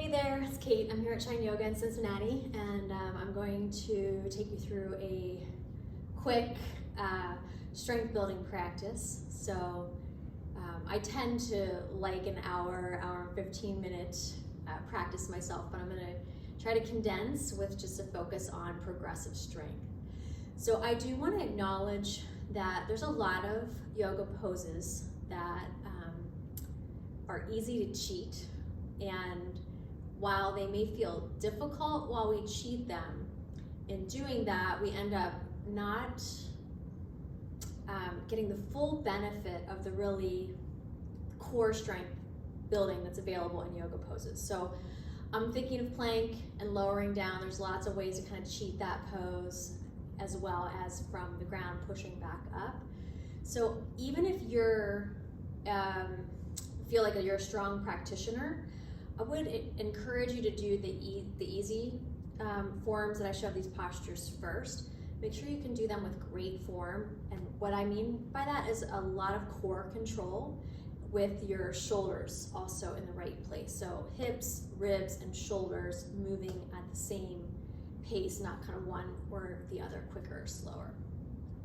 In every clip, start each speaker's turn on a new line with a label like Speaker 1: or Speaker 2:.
Speaker 1: Hey there, it's Kate. I'm here at Shine Yoga in Cincinnati, and I'm going to take you through a quick strength building practice. So I tend to like an hour and 15-minute practice myself, but I'm going to try to condense with just a focus on progressive strength. So I do want to acknowledge that there's a lot of yoga poses that are easy to cheat, and while they may feel difficult while we cheat them, in doing that we end up not getting the full benefit of the really core strength building that's available in yoga poses. So I'm thinking of plank and lowering down. There's lots of ways to kind of cheat that pose, as well as from the ground pushing back up. So even if you're feel like you're a strong practitioner, I would encourage you to do the easy forms that I show these postures first. Make sure you can do them with great form, and what I mean by that is a lot of core control with your shoulders also in the right place. So hips, ribs, and shoulders moving at the same pace, not kind of one or the other, quicker or slower.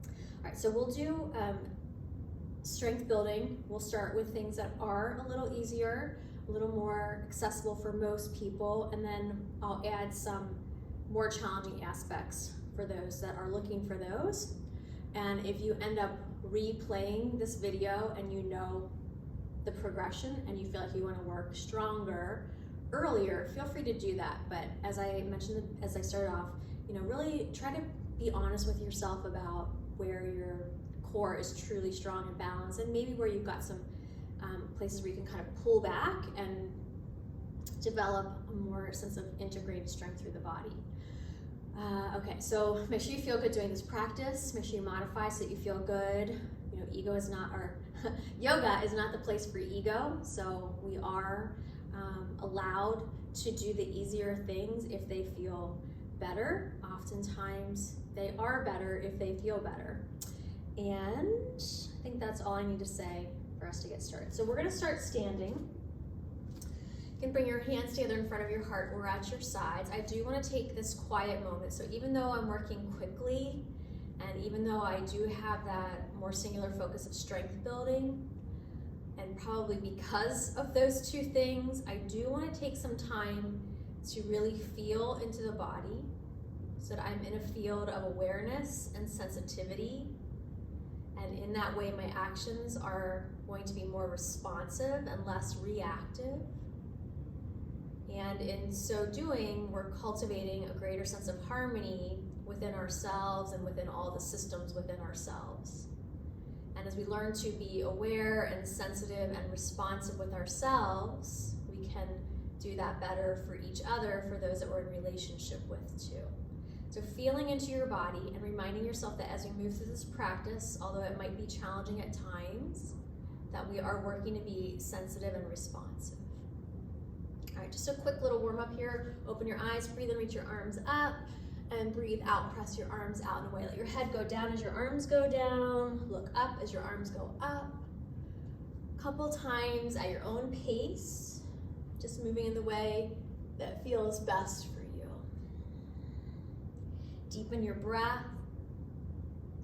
Speaker 1: All right, so we'll do strength building. We'll start with things that are a little easier, a little more accessible for most people, and then I'll add some more challenging aspects for those that are looking for those. And if you end up replaying this video and you know the progression and you feel like you want to work stronger earlier, feel free to do that. But as I mentioned as I started off, really try to be honest with yourself about where your core is truly strong and balanced, and maybe where you've got some places where you can kind of pull back and develop a more sense of integrated strength through the body. Okay, so make sure you feel good doing this practice. Make sure you modify so that you feel good. Ego is not, or yoga is not the place for ego, so we are allowed to do the easier things if they feel better. Oftentimes they are better if they feel better. And I think that's all I need to say for us to get started. So we're going to start standing. You can bring your hands together in front of your heart or at your sides. I do want to take this quiet moment. So even though I'm working quickly, and even though I do have that more singular focus of strength building, and probably because of those two things, I do want to take some time to really feel into the body so that I'm in a field of awareness and sensitivity. And in that way, my actions are going to be more responsive and less reactive. And in so doing, we're cultivating a greater sense of harmony within ourselves and within all the systems within ourselves. And as we learn to be aware and sensitive and responsive with ourselves, we can do that better for each other, for those that we're in relationship with too. So feeling into your body and reminding yourself that as we move through this practice, although it might be challenging at times, that we are working to be sensitive and responsive. All right, just a quick little warm up here. Open your eyes, breathe in, reach your arms up, and breathe out, press your arms out in a way. Let your head go down as your arms go down. Look up as your arms go up. A couple times at your own pace, just moving in the way that feels best for you. Deepen your breath.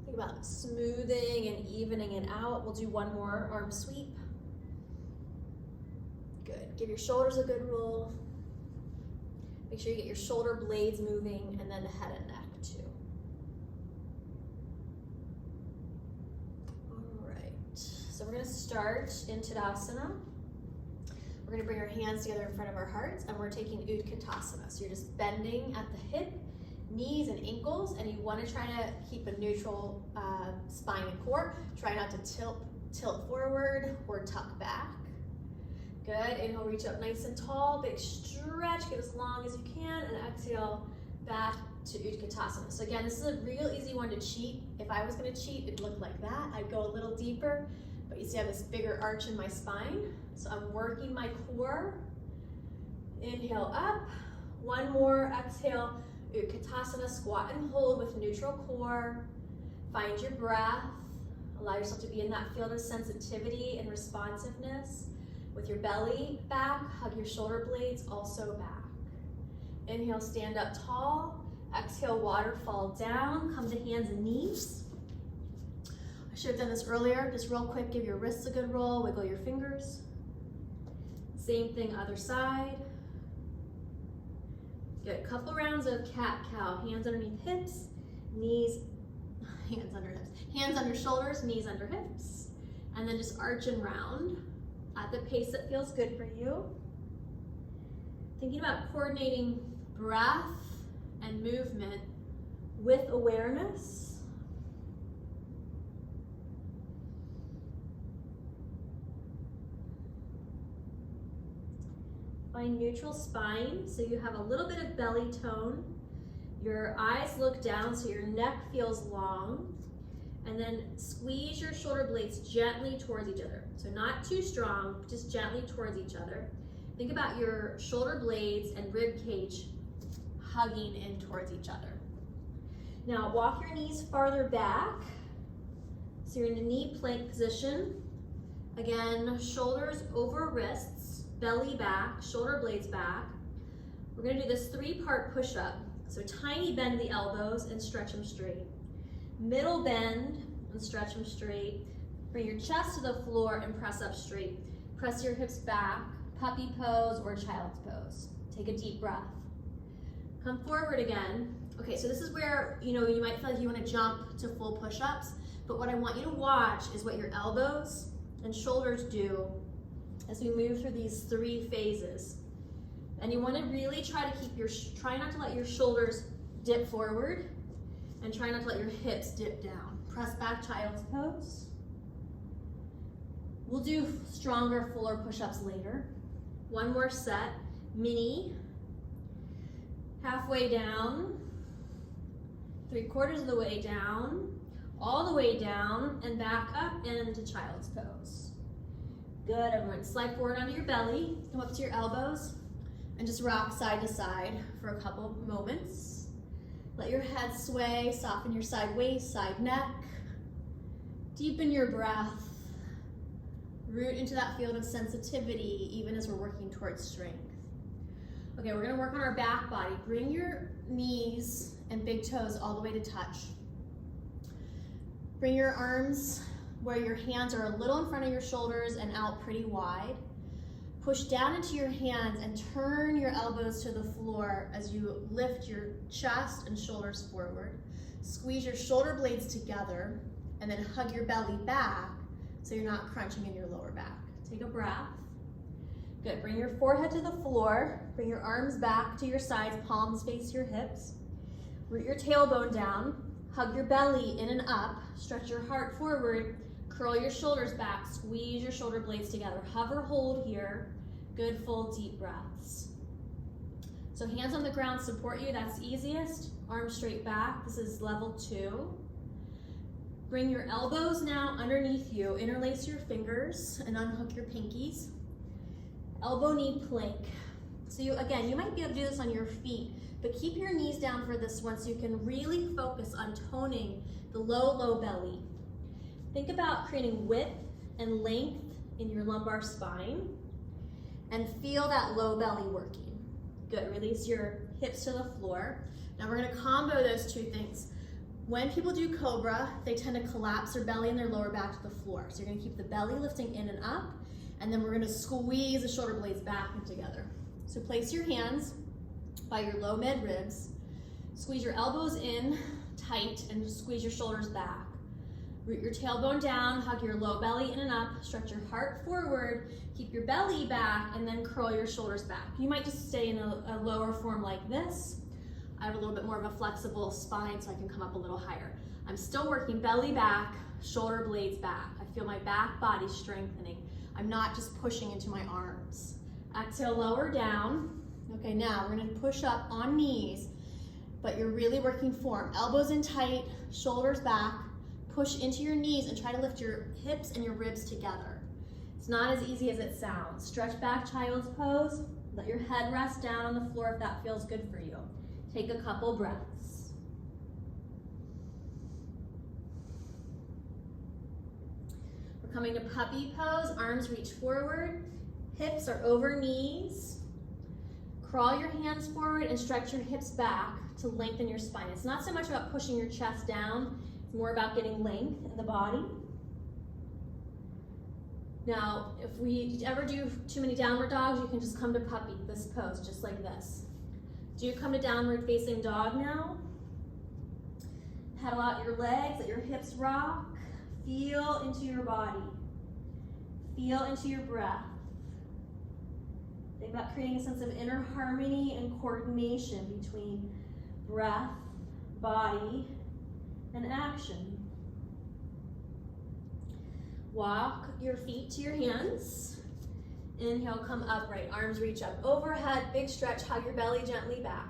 Speaker 1: Think about smoothing and evening it out. We'll do one more arm sweep. Good. Give your shoulders a good roll. Make sure you get your shoulder blades moving, and then the head and neck too. All right, so we're going to start in Tadasana. We're going to bring our hands together in front of our hearts, and we're taking Utkatasana. So you're just bending at the hip, knees, and ankles, and you want to try to keep a neutral spine and core. Try not to tilt forward or tuck back. Good. Inhale, reach up nice and tall, big stretch, get as long as you can, and exhale back to Utkatasana. So again, this is a real easy one to cheat. If I was going to cheat, it'd look like that. I'd go a little deeper, but you see I have this bigger arch in my spine. So I'm working my core. Inhale up. One more. Exhale, Utkatasana, squat and hold with neutral core. Find your breath. Allow yourself to be in that field of sensitivity and responsiveness. With your belly back, hug your shoulder blades also back. Inhale, stand up tall. Exhale, waterfall down. Come to hands and knees. I should have done this earlier. Just real quick, give your wrists a good roll, wiggle your fingers. Same thing, other side. Good, couple rounds of cat-cow. Hands underneath hips, knees, hands under hips. Hands under shoulders, knees under hips. And then just arch and round at the pace that feels good for you. Thinking about coordinating breath and movement with awareness. Find neutral spine, so you have a little bit of belly tone. Your eyes look down, so your neck feels long. And then squeeze your shoulder blades gently towards each other. So not too strong, just gently towards each other. Think about your shoulder blades and rib cage hugging in towards each other. Now walk your knees farther back. So you're in a knee plank position. Again, shoulders over wrists, belly back, shoulder blades back. We're gonna do this 3-part push-up. So tiny bend the elbows and stretch them straight. Middle bend and stretch them straight. Bring your chest to the floor and press up straight. Press your hips back, puppy pose or child's pose. Take a deep breath. Come forward again. Okay, so this is where, you might feel like you want to jump to full push-ups, but what I want you to watch is what your elbows and shoulders do as we move through these 3 phases. And you want to really try not to let your shoulders dip forward, and try not to let your hips dip down. Press back, child's pose. We'll do stronger, fuller push-ups later. One more set, mini. Halfway down, 3/4 of the way down, all the way down, and back up into child's pose. Good, everyone. Slide forward onto your belly, come up to your elbows, and just rock side to side for a couple moments. Let your head sway, soften your side waist, side neck. Deepen your breath. Root into that field of sensitivity, even as we're working towards strength. Okay, we're gonna work on our back body. Bring your knees and big toes all the way to touch. Bring your arms where your hands are a little in front of your shoulders and out pretty wide. Push down into your hands and turn your elbows to the floor as you lift your chest and shoulders forward. Squeeze your shoulder blades together and then hug your belly back so you're not crunching in your lower back. Take a breath. Good, bring your forehead to the floor. Bring your arms back to your sides, palms face your hips. Root your tailbone down. Hug your belly in and up. Stretch your heart forward. Curl your shoulders back, squeeze your shoulder blades together. Hover, hold here. Good, full, deep breaths. So hands on the ground support you, that's easiest. Arms straight back, this is level 2. Bring your elbows now underneath you. Interlace your fingers and unhook your pinkies. Elbow knee plank. So you might be able to do this on your feet, but keep your knees down for this one so you can really focus on toning the low belly. Think about creating width and length in your lumbar spine and feel that low belly working. Good, release your hips to the floor. Now we're gonna combo those 2 things. When people do Cobra, they tend to collapse their belly and their lower back to the floor. So you're gonna keep the belly lifting in and up, and then we're gonna squeeze the shoulder blades back and together. So place your hands by your low mid ribs, squeeze your elbows in tight and just squeeze your shoulders back. Root your tailbone down, hug your low belly in and up, stretch your heart forward, keep your belly back, and then curl your shoulders back. You might just stay in a lower form like this. I have a little bit more of a flexible spine so I can come up a little higher. I'm still working belly back, shoulder blades back. I feel my back body strengthening. I'm not just pushing into my arms. Exhale, lower down. Okay, now we're gonna push up on knees, but you're really working form. Elbows in tight, shoulders back, push into your knees and try to lift your hips and your ribs together. It's not as easy as it sounds. Stretch back, child's pose. Let your head rest down on the floor if that feels good for you. Take a couple breaths. We're coming to puppy pose, arms reach forward, Hips are over knees. Crawl your hands forward and stretch your hips back to lengthen your spine. It's not so much about pushing your chest down, it's more about getting length in the body. Now, if we ever do too many downward dogs, you can just come to puppy, this pose, just like this. Do come to downward facing dog now. Pedal out your legs, let your hips rock. Feel into your body. Feel into your breath. Think about creating a sense of inner harmony and coordination between breath, body, and action. Walk your feet to your hands. Inhale, come upright. Arms reach up overhead. Big stretch. Hug your belly gently back.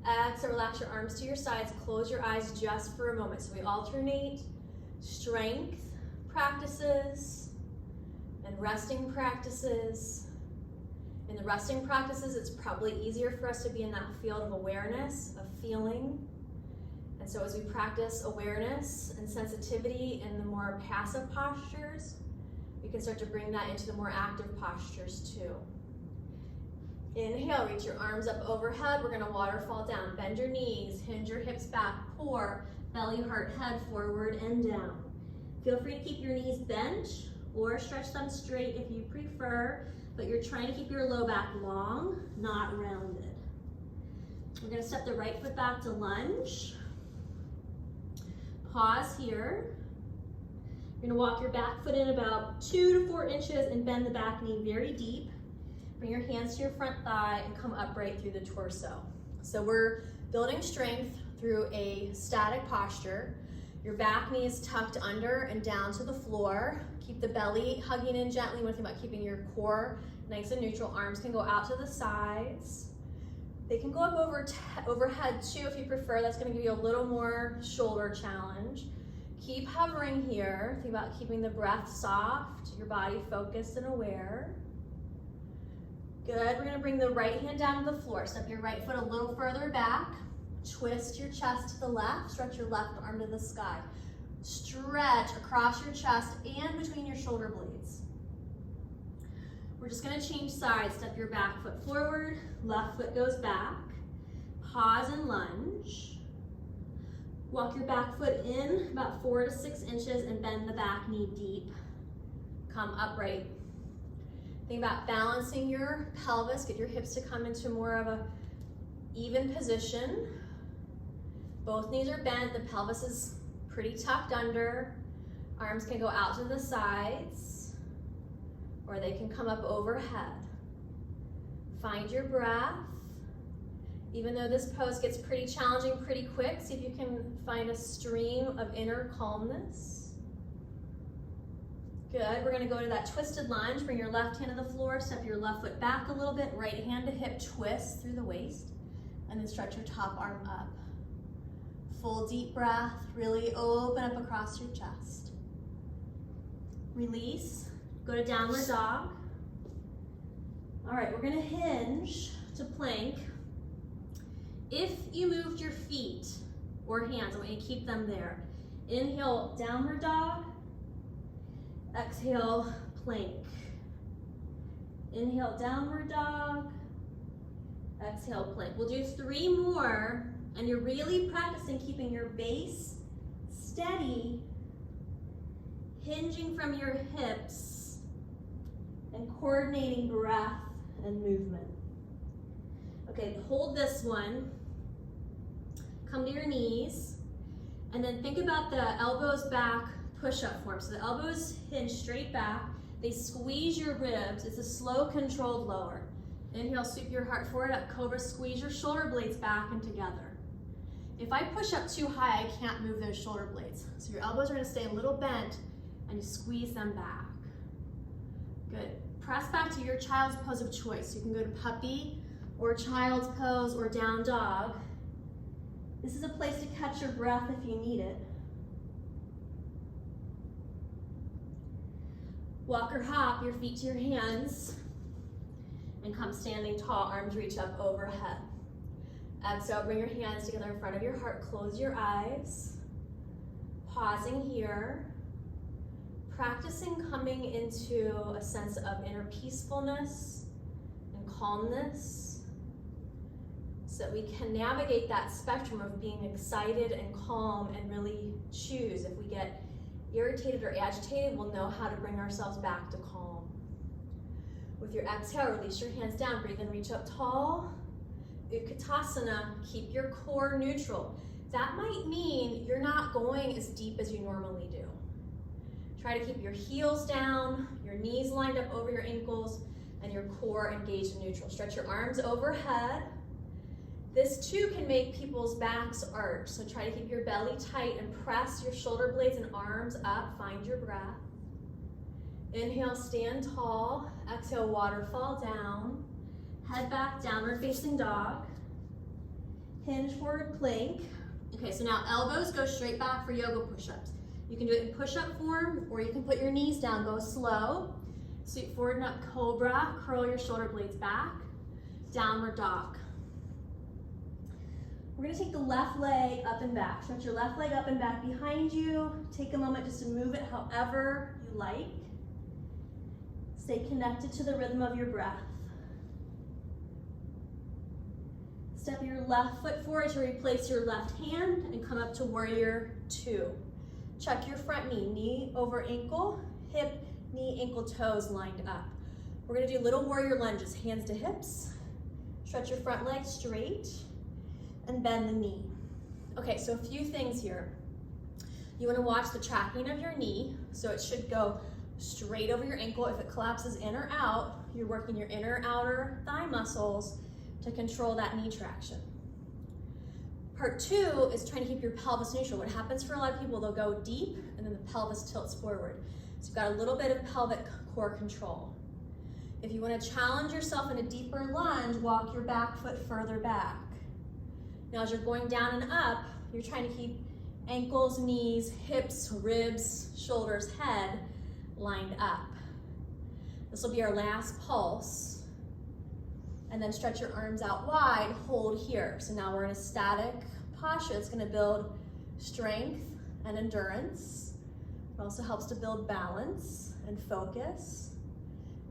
Speaker 1: Exhale, relax your arms to your sides. Close your eyes just for a moment. So we alternate strength practices and resting practices. In the resting practices, it's probably easier for us to be in that field of awareness, of feeling. And so as we practice awareness and sensitivity in the more passive postures, we can start to bring that into the more active postures too. Inhale, reach your arms up overhead. We're gonna waterfall down. Bend your knees, hinge your hips back, pour, belly, heart, head forward and down. Feel free to keep your knees bent or stretch them straight if you prefer, but you're trying to keep your low back long, not rounded. We're gonna step the right foot back to lunge. Pause here. You're gonna walk your back foot in about 2 to 4 inches and bend the back knee very deep. Bring your hands to your front thigh and come upright through the torso. So we're building strength through a static posture. Your back knee is tucked under and down to the floor. Keep the belly hugging in gently. One thing about keeping your core nice and neutral. Arms can go out to the sides. They can go up overhead too if you prefer. That's gonna give you a little more shoulder challenge. Keep hovering here. Think about keeping the breath soft, your body focused and aware. Good, we're gonna bring the right hand down to the floor. Step your right foot a little further back. Twist your chest to the left. Stretch your left arm to the sky. Stretch across your chest and between your shoulder blades. We're just gonna change sides. Step your back foot forward, left foot goes back. Pause and lunge. Walk your back foot in about 4 to 6 inches and bend the back knee deep. Come upright. Think about balancing your pelvis. Get your hips to come into more of a even position. Both knees are bent. The pelvis is pretty tucked under. Arms can go out to the sides or they can come up overhead. Find your breath. Even though this pose gets pretty challenging pretty quick, see if you can find a stream of inner calmness. Good, we're gonna go to that twisted lunge. Bring your left hand to the floor, step your left foot back a little bit, right hand to hip twist through the waist, and then stretch your top arm up. Full deep breath, really open up across your chest. Release, go to downward dog. All right, we're gonna hinge to plank. If you moved your feet or hands, I want you to keep them there. Inhale, downward dog. Exhale, plank. Inhale, downward dog. Exhale, plank. We'll do 3 more, and you're really practicing keeping your base steady, hinging from your hips, and coordinating breath and movement. Okay, hold this one. Come to your knees, and then think about the elbows back push-up form. So the elbows hinge straight back. They squeeze your ribs. It's a slow, controlled lower. Inhale, sweep your heart forward up, cobra, squeeze your shoulder blades back and together. If I push up too high, I can't move those shoulder blades. So your elbows are gonna stay a little bent and you squeeze them back. Good. Press back to your child's pose of choice. You can go to puppy or child's pose or down dog. This is a place to catch your breath if you need it. Walk or hop your feet to your hands and come standing tall, arms reach up overhead. Exhale, bring your hands together in front of your heart, close your eyes. Pausing here. practicing coming into a sense of inner peacefulness and calmness so that we can navigate that spectrum of being excited and calm and really choose. If we get irritated or agitated, we'll know how to bring ourselves back to calm. With your exhale, release your hands down, breathe in, reach up tall. Utkatasana, keep your core neutral. That might mean you're not going as deep as you normally do. Try to keep your heels down, your knees lined up over your ankles, and your core engaged and neutral. Stretch your arms overhead. This too can make people's backs arch, so try to keep your belly tight and press your shoulder blades and arms up. Find your breath. Inhale, stand tall. Exhale, waterfall down. Head back, downward facing dog. Hinge forward plank. Okay, so now elbows go straight back for yoga push-ups. You can do it in push-up form, or you can put your knees down, go slow. Sweep forward and up, cobra. Curl your shoulder blades back. Downward dog. We're gonna take the left leg up and back. Stretch your left leg up and back behind you. Take a moment just to move it however you like. Stay connected to the rhythm of your breath. Step your left foot forward to replace your left hand and come up to warrior two. Check your front knee, knee over ankle, hip, knee, ankle, toes lined up. We're gonna do little warrior lunges, hands to hips. Stretch your front leg straight and bend the knee. Okay, so a few things here. You wanna watch the tracking of your knee, so it should go straight over your ankle. If it collapses in or out, you're working your inner outer thigh muscles to control that knee traction. Part two is trying to keep your pelvis neutral. What happens for a lot of people, they'll go deep and then the pelvis tilts forward. So you've got a little bit of pelvic core control. If you want to challenge yourself in a deeper lunge, walk your back foot further back. Now as you're going down and up, you're trying to keep ankles, knees, hips, ribs, shoulders, head lined up. This will be our last pulse. And then stretch your arms out wide, hold here. So now we're in a static posture. It's gonna build strength and endurance. It also helps to build balance and focus.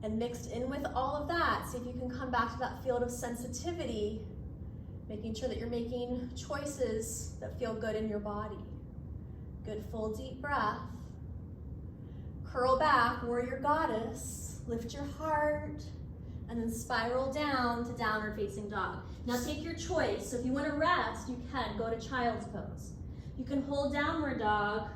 Speaker 1: And mixed in with all of that, see if you can come back to that field of sensitivity, making sure that you're making choices that feel good in your body. Good full deep breath. Curl back, warrior goddess. Lift your heart. And then spiral down to downward facing dog. Now take your choice. So if you want to rest, you can go to child's pose. You can hold downward dog,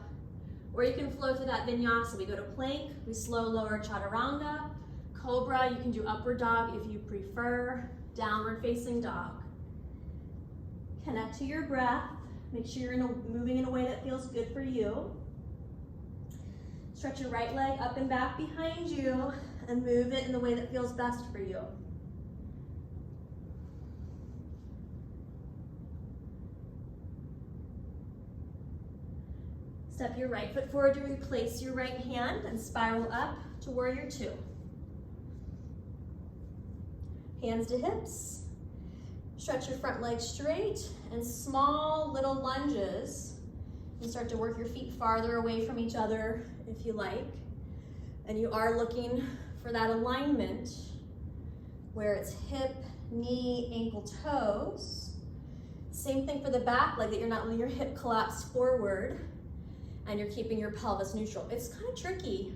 Speaker 1: or you can flow through that vinyasa. We go to plank, we slow lower chaturanga, cobra, you can do upward dog if you prefer, downward facing dog. Connect to your breath. Make sure you're moving in a way that feels good for you. Stretch your right leg up and back behind you and move it in the way that feels best for you. Step your right foot forward to replace your right hand and spiral up to warrior two. Hands to hips. Stretch your front leg straight and small little lunges. And start to work your feet farther away from each other if you like. And you are looking for that alignment where it's hip, knee, ankle, toes. Same thing for the back leg, that you're not letting your hip collapse forward and you're keeping your pelvis neutral. It's kind of tricky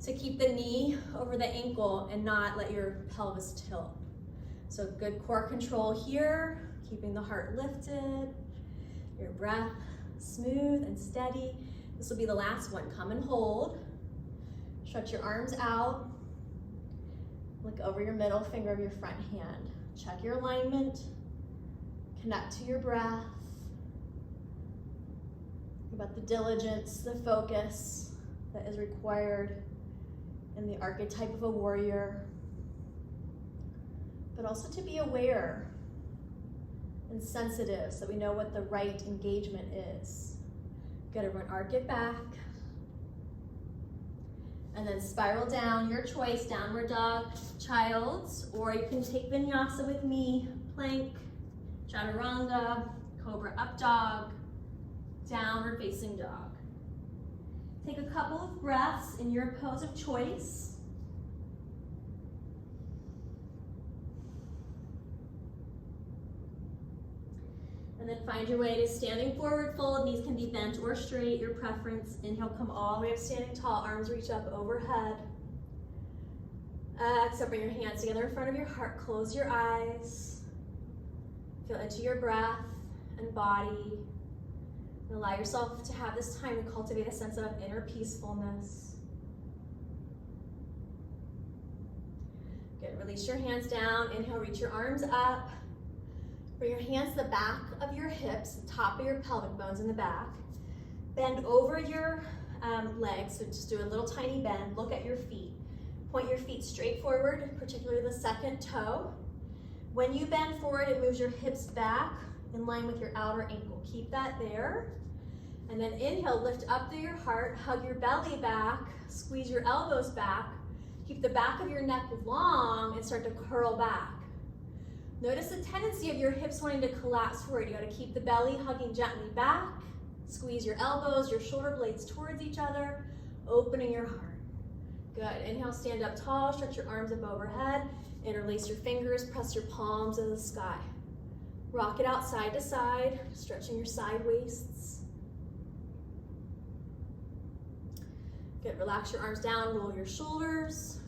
Speaker 1: to keep the knee over the ankle and not let your pelvis tilt. So good core control here, keeping the heart lifted, your breath smooth and steady. This will be the last one. Come and hold. Stretch your arms out. Look over your middle finger of your front hand. Check your alignment. Connect to your breath. Think about the diligence, the focus that is required in the archetype of a warrior. But also to be aware and sensitive so that we know what the right engagement is. Good, everyone, arc it back. And then spiral down, your choice, downward dog, child's, or you can take vinyasa with me, plank, chaturanga, cobra up dog, downward facing dog. Take a couple of breaths in your pose of choice. And then find your way to standing forward fold. Knees can be bent or straight, your preference. Inhale, come all the way up standing tall, arms reach up overhead. Exhale, bring your hands together in front of your heart, close your eyes. Feel into your breath and body. And allow yourself to have this time to cultivate a sense of inner peacefulness. Good, release your hands down. Inhale, reach your arms up. Bring your hands to the back of your hips, the top of your pelvic bones in the back. Bend over your legs, so just do a little tiny bend. Look at your feet. Point your feet straight forward, particularly the second toe. When you bend forward, it moves your hips back in line with your outer ankle. Keep that there. And then inhale, lift up through your heart, hug your belly back, squeeze your elbows back. Keep the back of your neck long and start to curl back. Notice the tendency of your hips wanting to collapse forward. You got to keep the belly hugging gently back. Squeeze your elbows, your shoulder blades towards each other, opening your heart. Good. Inhale, stand up tall, stretch your arms up overhead, interlace your fingers, press your palms to the sky. Rock it out side to side, stretching your side waists. Good. Relax your arms down, roll your shoulders,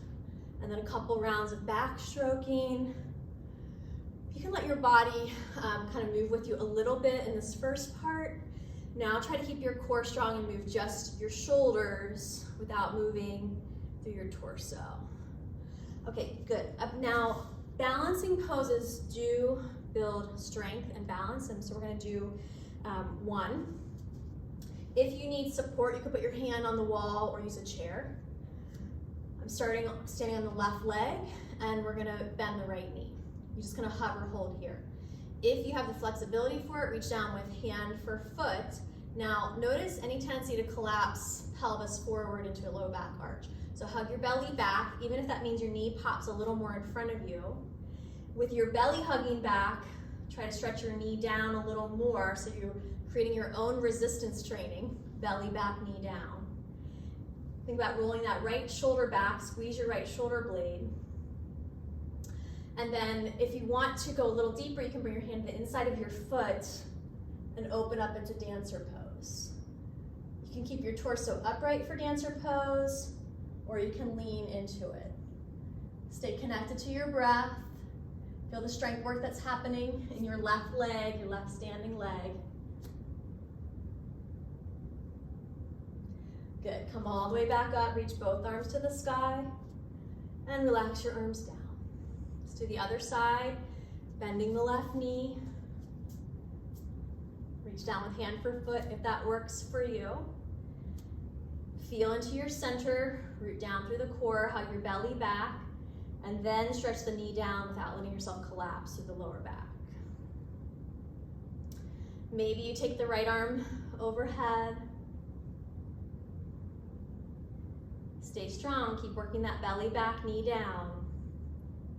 Speaker 1: and then a couple rounds of back stroking. You can let your body kind of move with you a little bit in this first part. Now try to keep your core strong and move just your shoulders without moving through your torso. Okay, good. Up now, balancing poses do build strength and balance, and so we're gonna do one. If you need support, you can put your hand on the wall or use a chair. I'm standing on the left leg, and we're gonna bend the right knee. You're just gonna hover, hold here. If you have the flexibility for it, reach down with hand for foot. Now, notice any tendency to collapse pelvis forward into a low back arch. So hug your belly back, even if that means your knee pops a little more in front of you. With your belly hugging back, try to stretch your knee down a little more so you're creating your own resistance training. Belly back, knee down. Think about rolling that right shoulder back, squeeze your right shoulder blade. And then if you want to go a little deeper, you can bring your hand to the inside of your foot and open up into dancer pose. You can keep your torso upright for dancer pose, or you can lean into it. Stay connected to your breath. Feel the strength work that's happening in your left leg, your left standing leg. Good, come all the way back up, reach both arms to the sky, and relax your arms down. Let's do the other side, bending the left knee. Reach down with hand for foot if that works for you. Feel into your center, root down through the core, hug your belly back, and then stretch the knee down without letting yourself collapse through the lower back. Maybe you take the right arm overhead. Stay strong, keep working that belly back, knee down.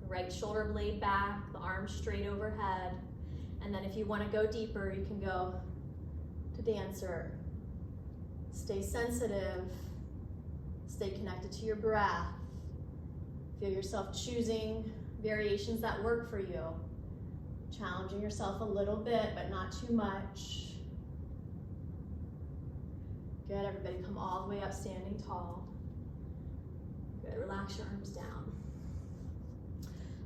Speaker 1: The right shoulder blade back, the arm straight overhead. And then if you want to go deeper, you can go to dancer. Stay sensitive. Stay connected to your breath. Feel yourself choosing variations that work for you. Challenging yourself a little bit, but not too much. Good, everybody come all the way up, standing tall. Good, relax your arms down.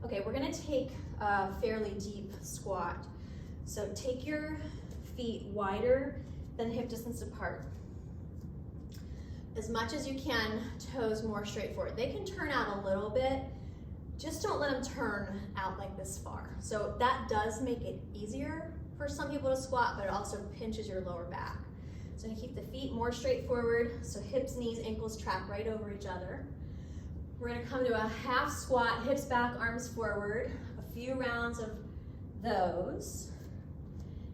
Speaker 1: Okay, we're gonna take a fairly deep squat. So take your feet wider than hip distance apart. As much as you can, toes more straight forward. They can turn out a little bit, just don't let them turn out like this far. So that does make it easier for some people to squat, but it also pinches your lower back. So keep the feet more straight forward, so hips, knees, ankles track right over each other. We're gonna come to a half squat, hips back, arms forward, a few rounds of those.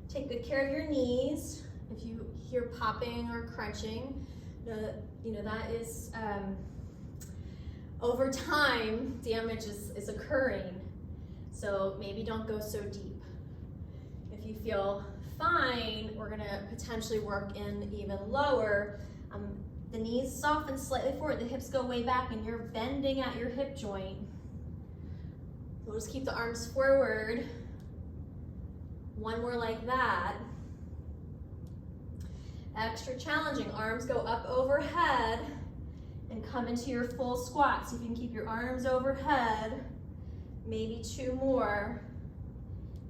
Speaker 1: Take good care of your knees. If you hear popping or crunching, that is, over time, damage is occurring. So maybe don't go so deep. If you feel fine, we're gonna potentially work in even lower. The knees soften slightly forward, the hips go way back, and you're bending at your hip joint. We'll just keep the arms forward. One more like that. Extra challenging. Arms go up overhead and come into your full squat. So if you can keep your arms overhead, maybe 2 more.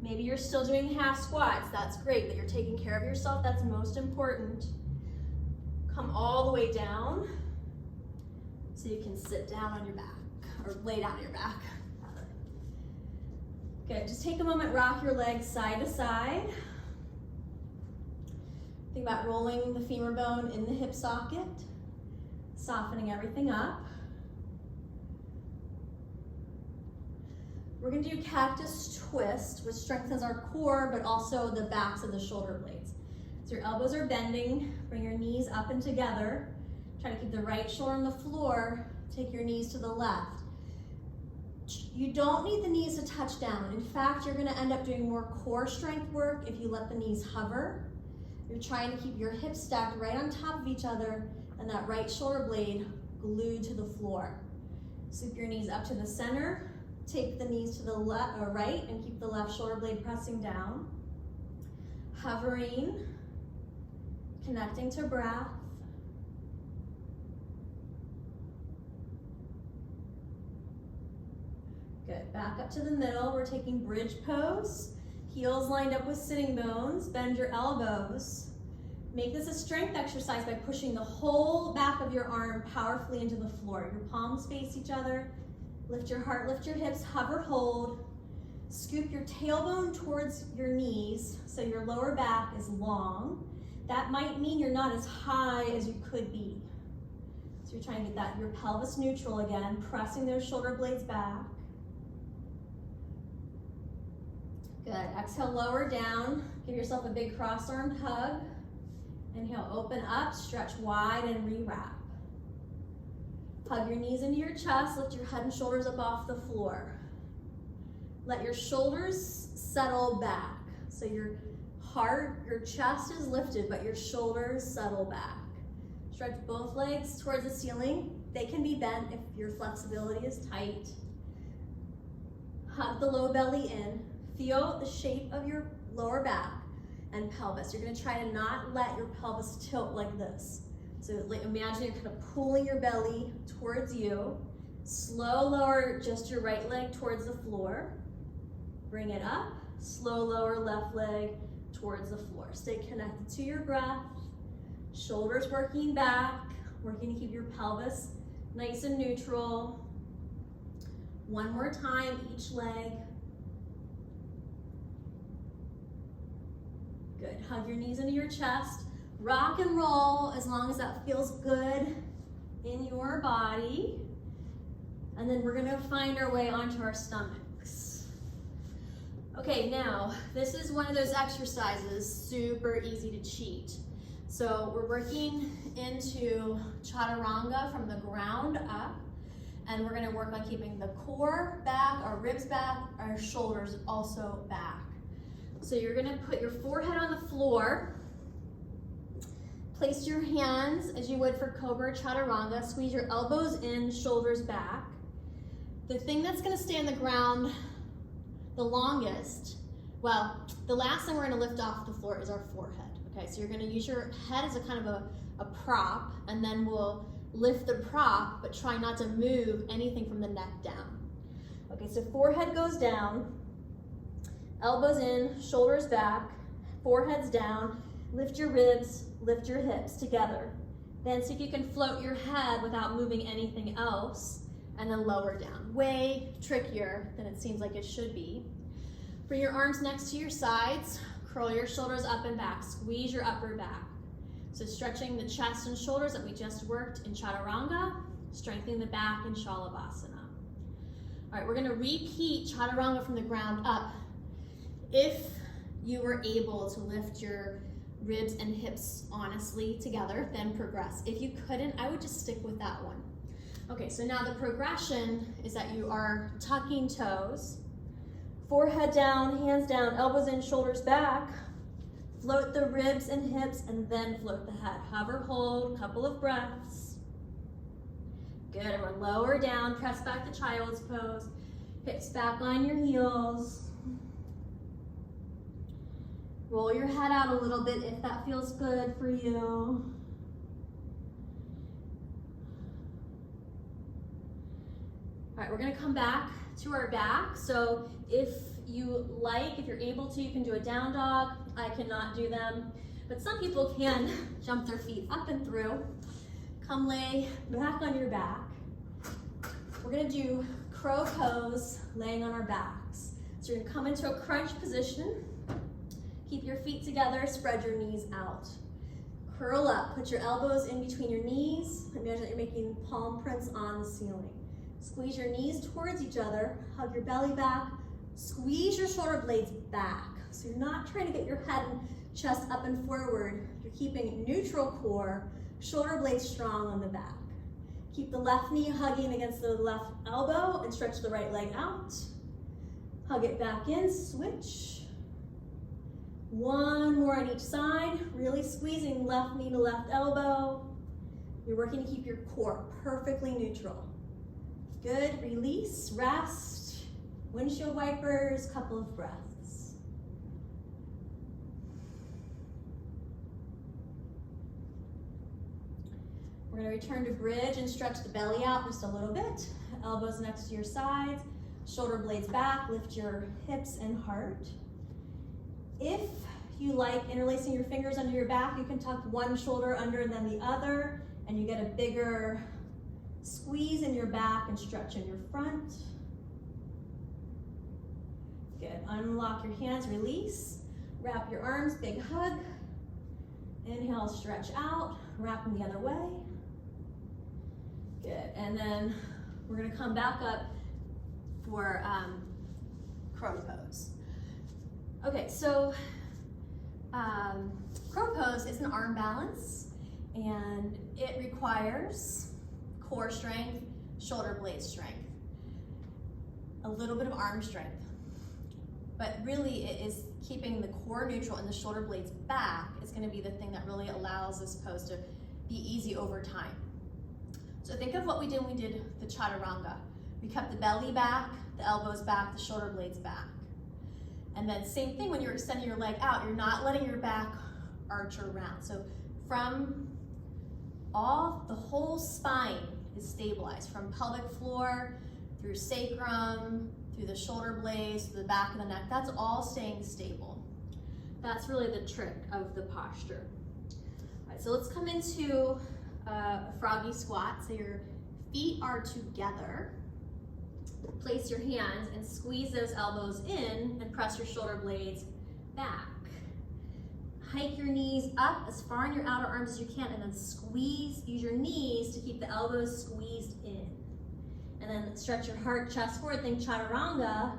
Speaker 1: Maybe you're still doing half squats. That's great, that you're taking care of yourself. That's most important. Come all the way down so you can sit down on your back, or lay down on your back. Good, just take a moment, rock your legs side to side. Think about rolling the femur bone in the hip socket, softening everything up. We're gonna do Cactus Twist, which strengthens our core, but also the backs of the shoulder blades. So your elbows are bending, bring your knees up and together. Try to keep the right shoulder on the floor, take your knees to the left. You don't need the knees to touch down. In fact, you're gonna end up doing more core strength work if you let the knees hover. You're trying to keep your hips stacked right on top of each other and that right shoulder blade glued to the floor. Sweep your knees up to the center, take the knees to the left or right, and keep the left shoulder blade pressing down. Hovering, connecting to breath. Good, back up to the middle. We're taking bridge pose. Heels lined up with sitting bones. Bend your elbows. Make this a strength exercise by pushing the whole back of your arm powerfully into the floor. Your palms face each other. Lift your heart, lift your hips, hover, hold. Scoop your tailbone towards your knees so your lower back is long. That might mean you're not as high as you could be. So you're trying to get your pelvis neutral again, pressing those shoulder blades back. Good, exhale, lower down. Give yourself a big cross-armed hug. Inhale, open up, stretch wide and re-wrap. Hug your knees into your chest, lift your head and shoulders up off the floor. Let your shoulders settle back. So your heart, your chest is lifted, but your shoulders settle back. Stretch both legs towards the ceiling. They can be bent if your flexibility is tight. Hug the low belly in. Feel the shape of your lower back and pelvis. You're gonna try to not let your pelvis tilt like this. So imagine you're kind of pulling your belly towards you. Slow lower just your right leg towards the floor. Bring it up. Slow lower left leg towards the floor. Stay connected to your breath. Shoulders working back. Working to keep your pelvis nice and neutral. One more time, each leg. Good, hug your knees into your chest. Rock and roll as long as that feels good in your body. And then we're gonna find our way onto our stomachs. Okay, now, this is one of those exercises, super easy to cheat. So we're working into Chaturanga from the ground up, and we're gonna work on keeping the core back, our ribs back, our shoulders also back. So you're gonna put your forehead on the floor, place your hands as you would for Cobra Chaturanga, squeeze your elbows in, shoulders back. The thing that's gonna stay on the ground the longest, well, the last thing we're gonna lift off the floor is our forehead. Okay, so you're gonna use your head as a kind of a prop, and then we'll lift the prop, but try not to move anything from the neck down. Okay, so forehead goes down, elbows in, shoulders back, forehead's down, lift your ribs, lift your hips together. Then see if you can float your head without moving anything else, and then lower down. Way trickier than it seems like it should be. Bring your arms next to your sides, curl your shoulders up and back, squeeze your upper back. So stretching the chest and shoulders that we just worked in Chaturanga, strengthening the back in Shalabhasana. All right, we're gonna repeat Chaturanga from the ground up. If you were able to lift your ribs and hips honestly together, then progress. If you couldn't, I would just stick with that one. Okay, so now the progression is that you are tucking toes, forehead down, hands down, elbows in, shoulders back, Float the ribs and hips and then float the head. Hover, hold, couple of breaths. Good, everyone, lower down, press back to child's pose. Hips back on your heels. Roll your head out a little bit if that feels good for you. All right, we're gonna come back to our back. So if you like, if you're able to, you can do a down dog. I cannot do them, but some people can jump their feet up and through. Come lay back on your back. We're gonna do crow pose, laying on our backs. So you're gonna come into a crunch position. Keep your feet together, spread your knees out. Curl up, put your elbows in between your knees. Imagine that you're making palm prints on the ceiling. Squeeze your knees towards each other, hug your belly back, squeeze your shoulder blades back. So you're not trying to get your head and chest up and forward. You're keeping neutral core, shoulder blades strong on the back. Keep the left knee hugging against the left elbow and stretch the right leg out. Hug it back in, switch. One more on each side, really squeezing left knee to left elbow. You're working to keep your core perfectly neutral. Good, release, rest, windshield wipers, couple of breaths. We're gonna return to bridge and stretch the belly out just a little bit. Elbows next to your sides, shoulder blades back, lift your hips and heart. If you like interlacing your fingers under your back, you can tuck one shoulder under and then the other, and you get a bigger squeeze in your back and stretch in your front. Good, unlock your hands, release. Wrap your arms, big hug. Inhale, stretch out, wrap them the other way. Good, and then we're gonna come back up for crow pose. Okay, so crow pose is an arm balance, and it requires core strength, shoulder blade strength, a little bit of arm strength. But really it is keeping the core neutral and the shoulder blades back is gonna be the thing that really allows this pose to be easy over time. So think of what we did when we did the Chaturanga. We kept the belly back, the elbows back, the shoulder blades back. And then same thing when you're extending your leg out, you're not letting your back arch around. So from the whole spine is stabilized, from pelvic floor, through sacrum, through the shoulder blades, to the back of the neck. That's all staying stable. That's really the trick of the posture. All right, so let's come into a froggy squat. So your feet are together. Place your hands and squeeze those elbows in and press your shoulder blades back. Hike your knees up as far in your outer arms as you can, and then squeeze, use your knees to keep the elbows squeezed in. And then stretch your heart, chest forward, think Chaturanga.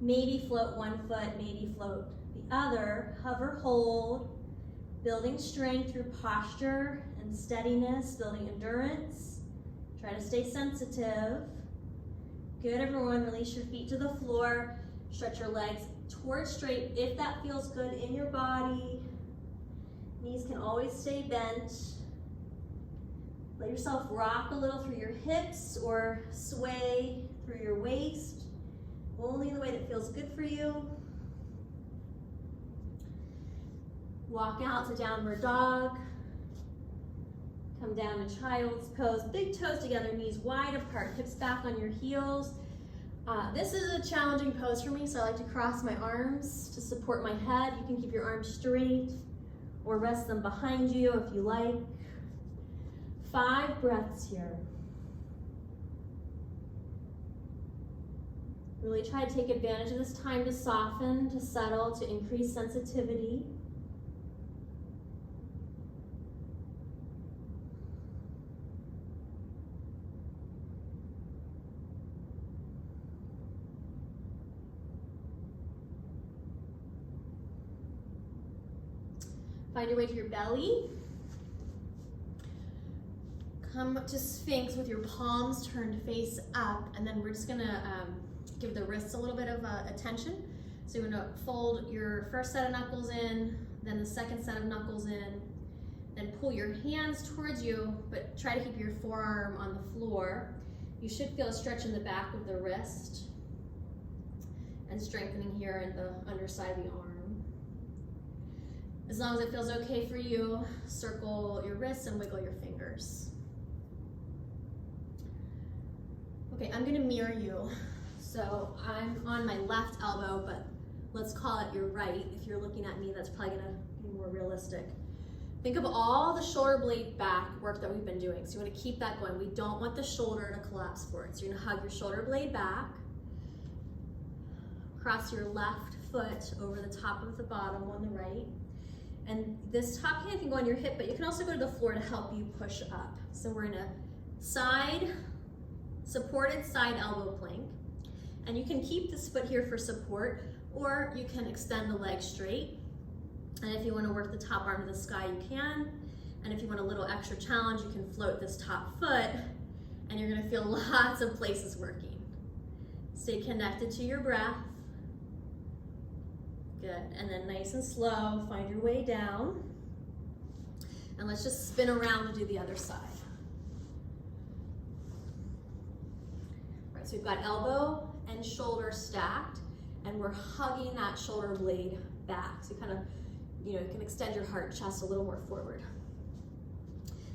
Speaker 1: Maybe float one foot, maybe float the other. Hover, hold, building strength through posture and steadiness, building endurance. Try to stay sensitive. Good, everyone, release your feet to the floor. Stretch your legs towards straight if that feels good in your body. Knees can always stay bent. Let yourself rock a little through your hips or sway through your waist, only in the way that feels good for you. Walk out to downward dog. Come down to child's pose. Big toes together, knees wide apart, hips back on your heels. This is a challenging pose for me, so I like to cross my arms to support my head. You can keep your arms straight or rest them behind you if you like. 5 breaths here. Really try to take advantage of this time to soften, to settle, to increase sensitivity. Find your way to your belly. Come to Sphinx with your palms turned face up, and then we're just gonna give the wrists a little bit of attention. So you're gonna fold your first set of knuckles in, then the second set of knuckles in, then pull your hands towards you, but try to keep your forearm on the floor. You should feel a stretch in the back of the wrist and strengthening here in the underside of the arm. As long as it feels okay for you, circle your wrists and wiggle your fingers. Okay, I'm gonna mirror you. So I'm on my left elbow, but let's call it your right. If you're looking at me, that's probably gonna be more realistic. Think of all the shoulder blade back work that we've been doing. So you wanna keep that going. We don't want the shoulder to collapse forward. So you're gonna hug your shoulder blade back, cross your left foot over the top of the bottom on the right. And this top hand can go on your hip, but you can also go to the floor to help you push up. So we're in a supported side elbow plank. And you can keep this foot here for support, or you can extend the leg straight. And if you want to work the top arm to the sky, you can. And if you want a little extra challenge, you can float this top foot, and you're going to feel lots of places working. Stay connected to your breath. Good. And then nice and slow, find your way down. And let's just spin around and do the other side. All right, so we've got elbow and shoulder stacked, and we're hugging that shoulder blade back. So kind of, you can extend your heart chest a little more forward.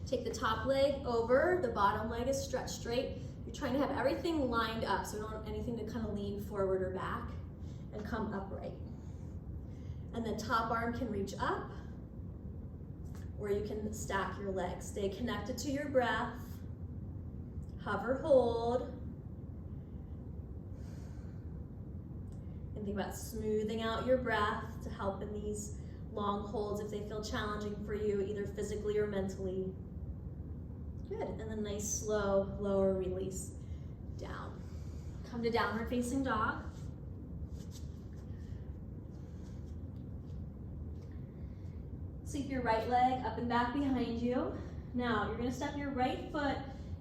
Speaker 1: Take the top leg over, the bottom leg is stretched straight. You're trying to have everything lined up, so you don't want anything to kind of lean forward or back, and come upright. And the top arm can reach up, or you can stack your legs. Stay connected to your breath. Hover, hold. And think about smoothing out your breath to help in these long holds if they feel challenging for you, either physically or mentally. Good, and then nice, slow, lower release down. Come to downward facing dog. Sweep your right leg up and back behind you. Now, you're gonna step your right foot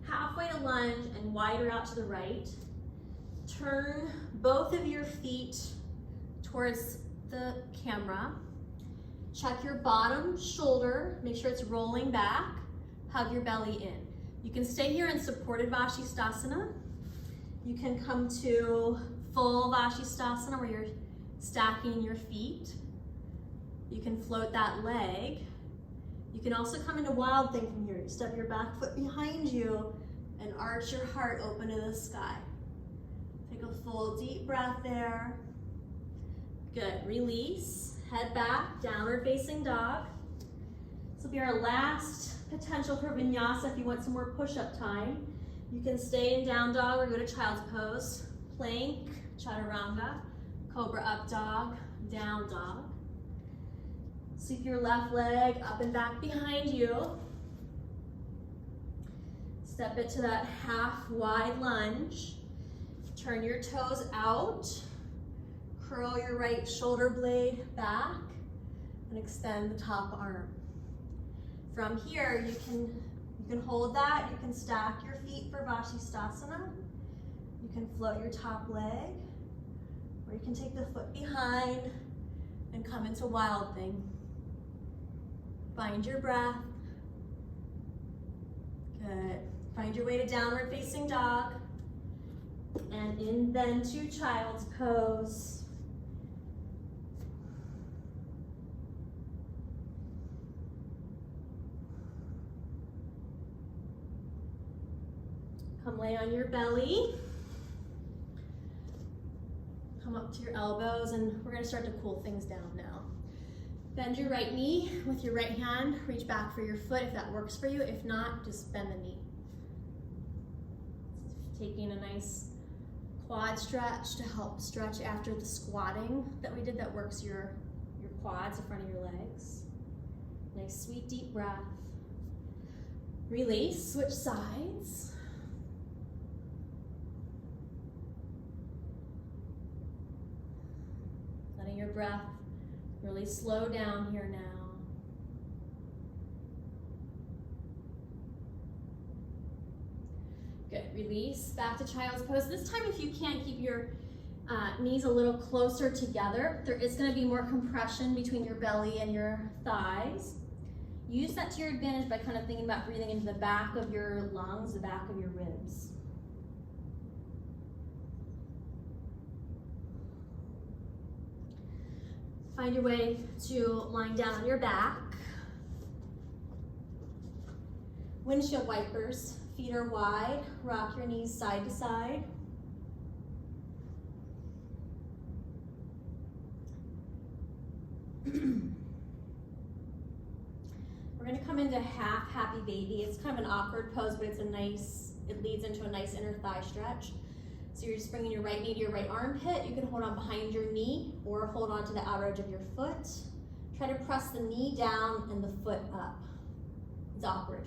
Speaker 1: halfway to lunge and wider out to the right. Turn both of your feet towards the camera. Check your bottom shoulder, make sure it's rolling back. Hug your belly in. You can stay here in supported Vashistasana. You can come to full Vashistasana where you're stacking your feet. You can float that leg. You can also come into wild thing from here. You step your back foot behind you and arch your heart open to the sky. Take a full deep breath there. Good, release, head back, downward facing dog. This will be our last potential for vinyasa if you want some more push-up time. You can stay in down dog or go to child's pose. Plank, Chaturanga, cobra up dog, down dog. Sweep your left leg up and back behind you. Step it to that half wide lunge. Turn your toes out. Curl your right shoulder blade back and extend the top arm. From here, you can hold that. You can stack your feet for Vashistasana. You can float your top leg, or you can take the foot behind and come into wild thing. Find your breath. Good. Find your way to downward facing dog. And in then to child's pose. Come lay on your belly. Come up to your elbows, and we're gonna start to cool things down now. Bend your right knee with your right hand. Reach back for your foot if that works for you. If not, just bend the knee. Taking a nice quad stretch to help stretch after the squatting that we did that works your quads in front of your legs. Nice, sweet, deep breath. Release, switch sides. Letting your breath really slow down here now. Good, release, back to child's pose. This time if you can't keep your Knees a little closer together. There is going to be more compression between your belly and your thighs. Use that to your advantage by kind of thinking about breathing into the back of your lungs, the back of your ribs. Find your way to lying down on your back. Windshield wipers, feet are wide, rock your knees side to side. We're gonna come into half happy baby. It's kind of an awkward pose, but it leads into a nice inner thigh stretch. So you're just bringing your right knee to your right armpit. You can hold on behind your knee or hold on to the outer edge of your foot. Try to press the knee down and the foot up. It's awkward.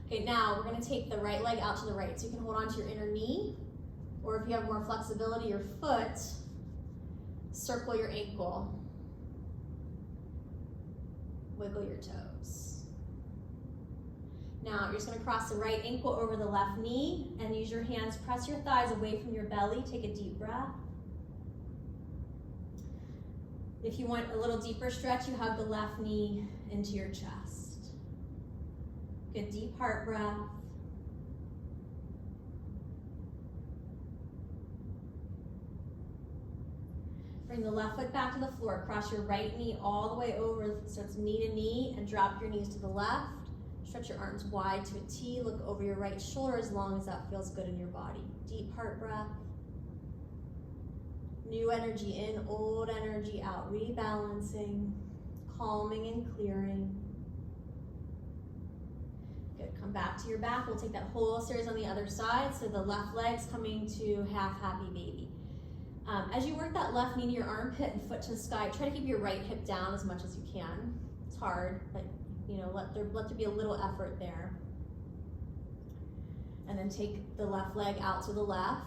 Speaker 1: Okay, now we're gonna take the right leg out to the right. So you can hold on to your inner knee, or if you have more flexibility, your foot, circle your ankle. Wiggle your toes. Now you're just gonna cross the right ankle over the left knee and use your hands, press your thighs away from your belly. Take a deep breath. If you want a little deeper stretch, you hug the left knee into your chest. Good deep heart breath. Bring the left foot back to the floor. Cross your right knee all the way over, so it's knee to knee, and drop your knees to the left. Stretch your arms wide to a T. Look over your right shoulder as long as that feels good in your body. Deep heart breath. New energy in, old energy out. Rebalancing, calming and clearing. Good, come back to your back. We'll take that whole series on the other side. So the left leg's coming to half happy baby. As you work that left knee to your armpit and foot to the sky, try to keep your right hip down as much as you can. It's hard, but you know, let there be a little effort there. And then take the left leg out to the left.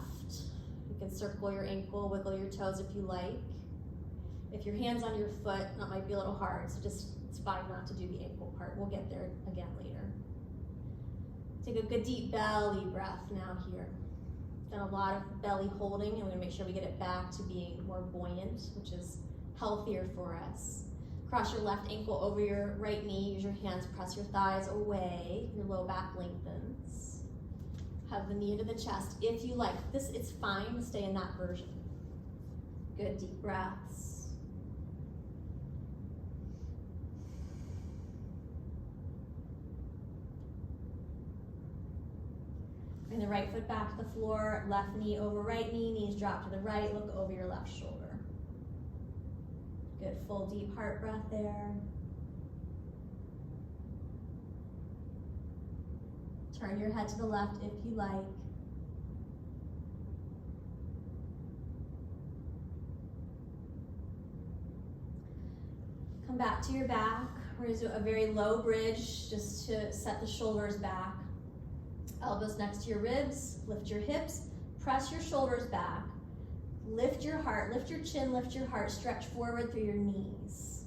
Speaker 1: You can circle your ankle, wiggle your toes if you like. If your hand's on your foot, that might be a little hard, so it's fine not to do the ankle part. We'll get there again later. Take a good deep belly breath now here. Done a lot of belly holding, and we're gonna make sure we get it back to being more buoyant, which is healthier for us. Cross your left ankle over your right knee. Use your hands, press your thighs away. Your low back lengthens. Hug the knee into the chest if you like. It's fine to stay in that version. Good deep breaths. Bring the right foot back to the floor, left knee over right knee, knees drop to the right, look over your left shoulder. Good, full deep heart breath there. Turn your head to the left if you like. Come back to your back. We're going to do a very low bridge just to set the shoulders back. Elbows next to your ribs, lift your hips, press your shoulders back, lift your heart, lift your chin, lift your heart, stretch forward through your knees.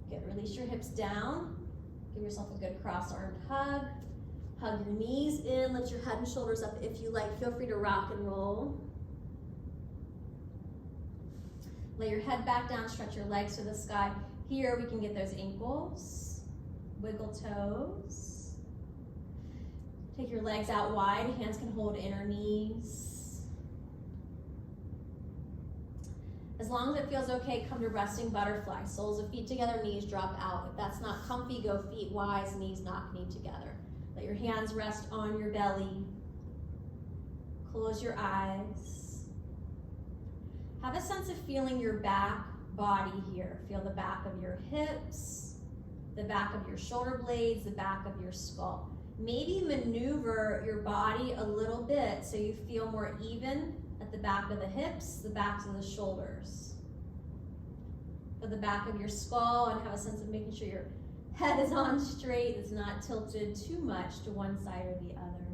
Speaker 1: Good, release your hips down, give yourself a good cross-armed hug. Hug your knees in, lift your head and shoulders up if you like. Feel free to rock and roll. Lay your head back down, stretch your legs to the sky. Here we can get those ankles, wiggle toes. Take your legs out wide, hands can hold inner knees. As long as it feels okay, come to resting butterfly. Soles of feet together, knees drop out. If that's not comfy, go feet wide, knees knock knee together. Let your hands rest on your belly. Close your eyes. Have a sense of feeling your back body here. Feel the back of your hips, the back of your shoulder blades, the back of your skull. Maybe maneuver your body a little bit so you feel more even at the back of the hips, the backs of the shoulders. Feel the back of your skull and have a sense of making sure your head is on straight, it's not tilted too much to one side or the other.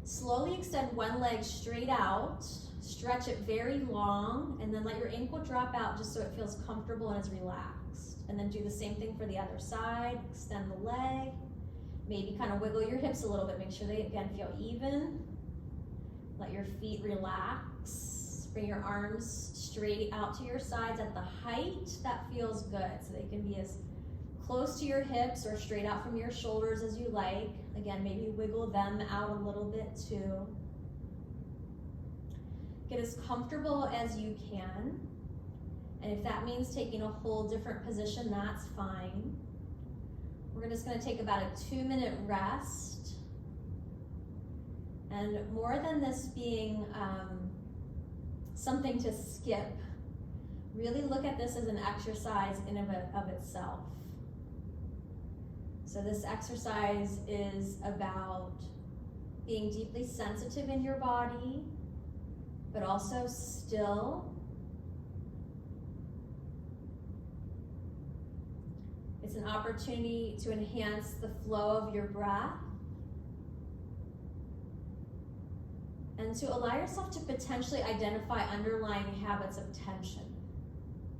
Speaker 1: Slowly extend one leg straight out, stretch it very long, and then let your ankle drop out just so it feels comfortable and is relaxed. And then do the same thing for the other side, extend the leg. Maybe kind of wiggle your hips a little bit, make sure they again feel even. Let your feet relax. Bring your arms straight out to your sides at the height that feels good. So they can be as close to your hips or straight out from your shoulders as you like. Again, maybe wiggle them out a little bit too. Get as comfortable as you can. And if that means taking a whole different position, that's fine. We're just going to take about a 2-minute rest. And more than this being something to skip, really look at this as an exercise in and of itself. So this exercise is about being deeply sensitive in your body, but also still. It's an opportunity to enhance the flow of your breath and to allow yourself to potentially identify underlying habits of tension.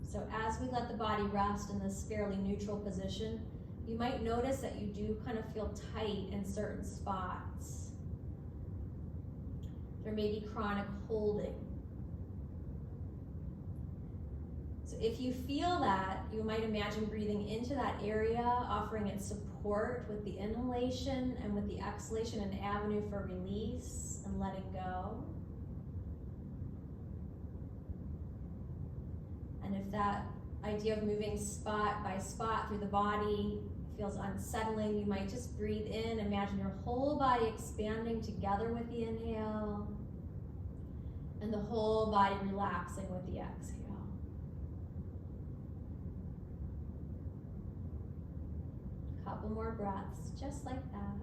Speaker 1: So as we let the body rest in this fairly neutral position, you might notice that you do kind of feel tight in certain spots. There may be chronic holding. So if you feel that, you might imagine breathing into that area, offering it support with the inhalation and with the exhalation, an avenue for release and letting go. And if that idea of moving spot by spot through the body feels unsettling, you might just breathe in, imagine your whole body expanding together with the inhale, and the whole body relaxing with the exhale. Couple more breaths, just like that.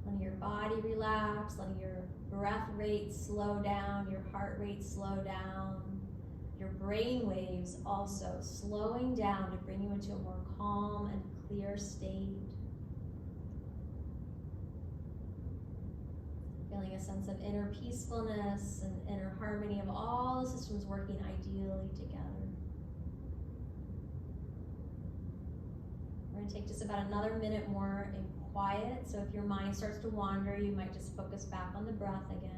Speaker 1: Letting your body relax, letting your breath rate slow down, your heart rate slow down, your brain waves also slowing down to bring you into a more calm and clear state. Feeling a sense of inner peacefulness and inner harmony of all the systems working ideally together. We're going to take just about another minute more in quiet. So if your mind starts to wander, you might just focus back on the breath again.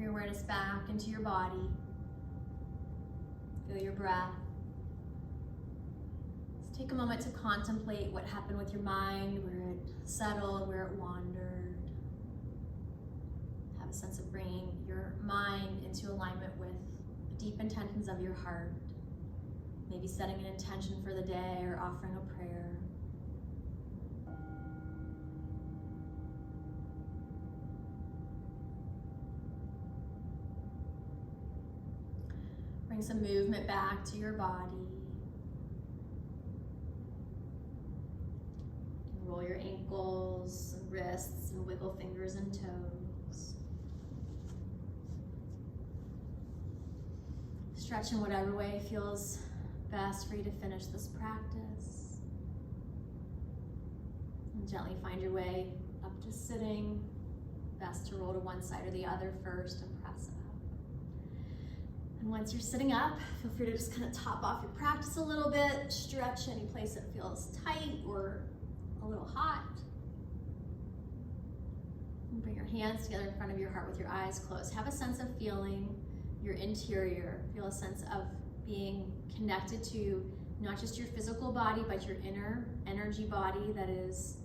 Speaker 1: Your awareness back into your body. Feel your breath. Just take a moment to contemplate what happened with your mind, where it settled, where it wandered. Have a sense of bringing your mind into alignment with the deep intentions of your heart. Maybe setting an intention for the day or offering a prayer. Bring some movement back to your body. Roll your ankles and wrists and wiggle fingers and toes. Stretch in whatever way feels best for you to finish this practice. And gently find your way up to sitting. Best to roll to one side or the other first and press up. And once you're sitting up, feel free to just kind of top off your practice a little bit, stretch any place that feels tight or a little hot. And bring your hands together in front of your heart with your eyes closed. Have a sense of feeling your interior. Feel a sense of being connected to not just your physical body, but your inner energy body that is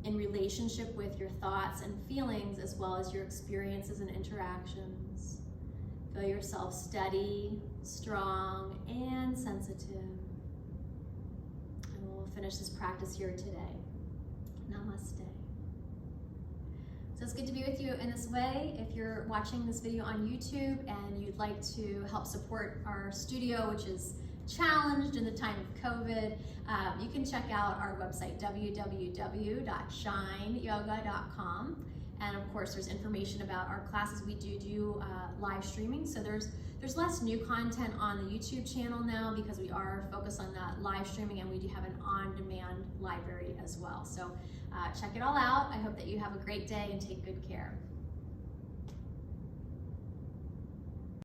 Speaker 1: in relationship with your thoughts and feelings, as well as your experiences and interactions. Feel yourself steady, strong, and sensitive. And we'll finish this practice here today. Namaste. So it's good to be with you in this way. If you're watching this video on YouTube and you'd like to help support our studio, which is challenged in the time of COVID, you can check out our website, www.shineyoga.com. And of course, there's information about our classes. We do live streaming, so there's less new content on the YouTube channel now because we are focused on that live streaming, and we do have an on-demand library as well. So check it all out. I hope that you have a great day and take good care.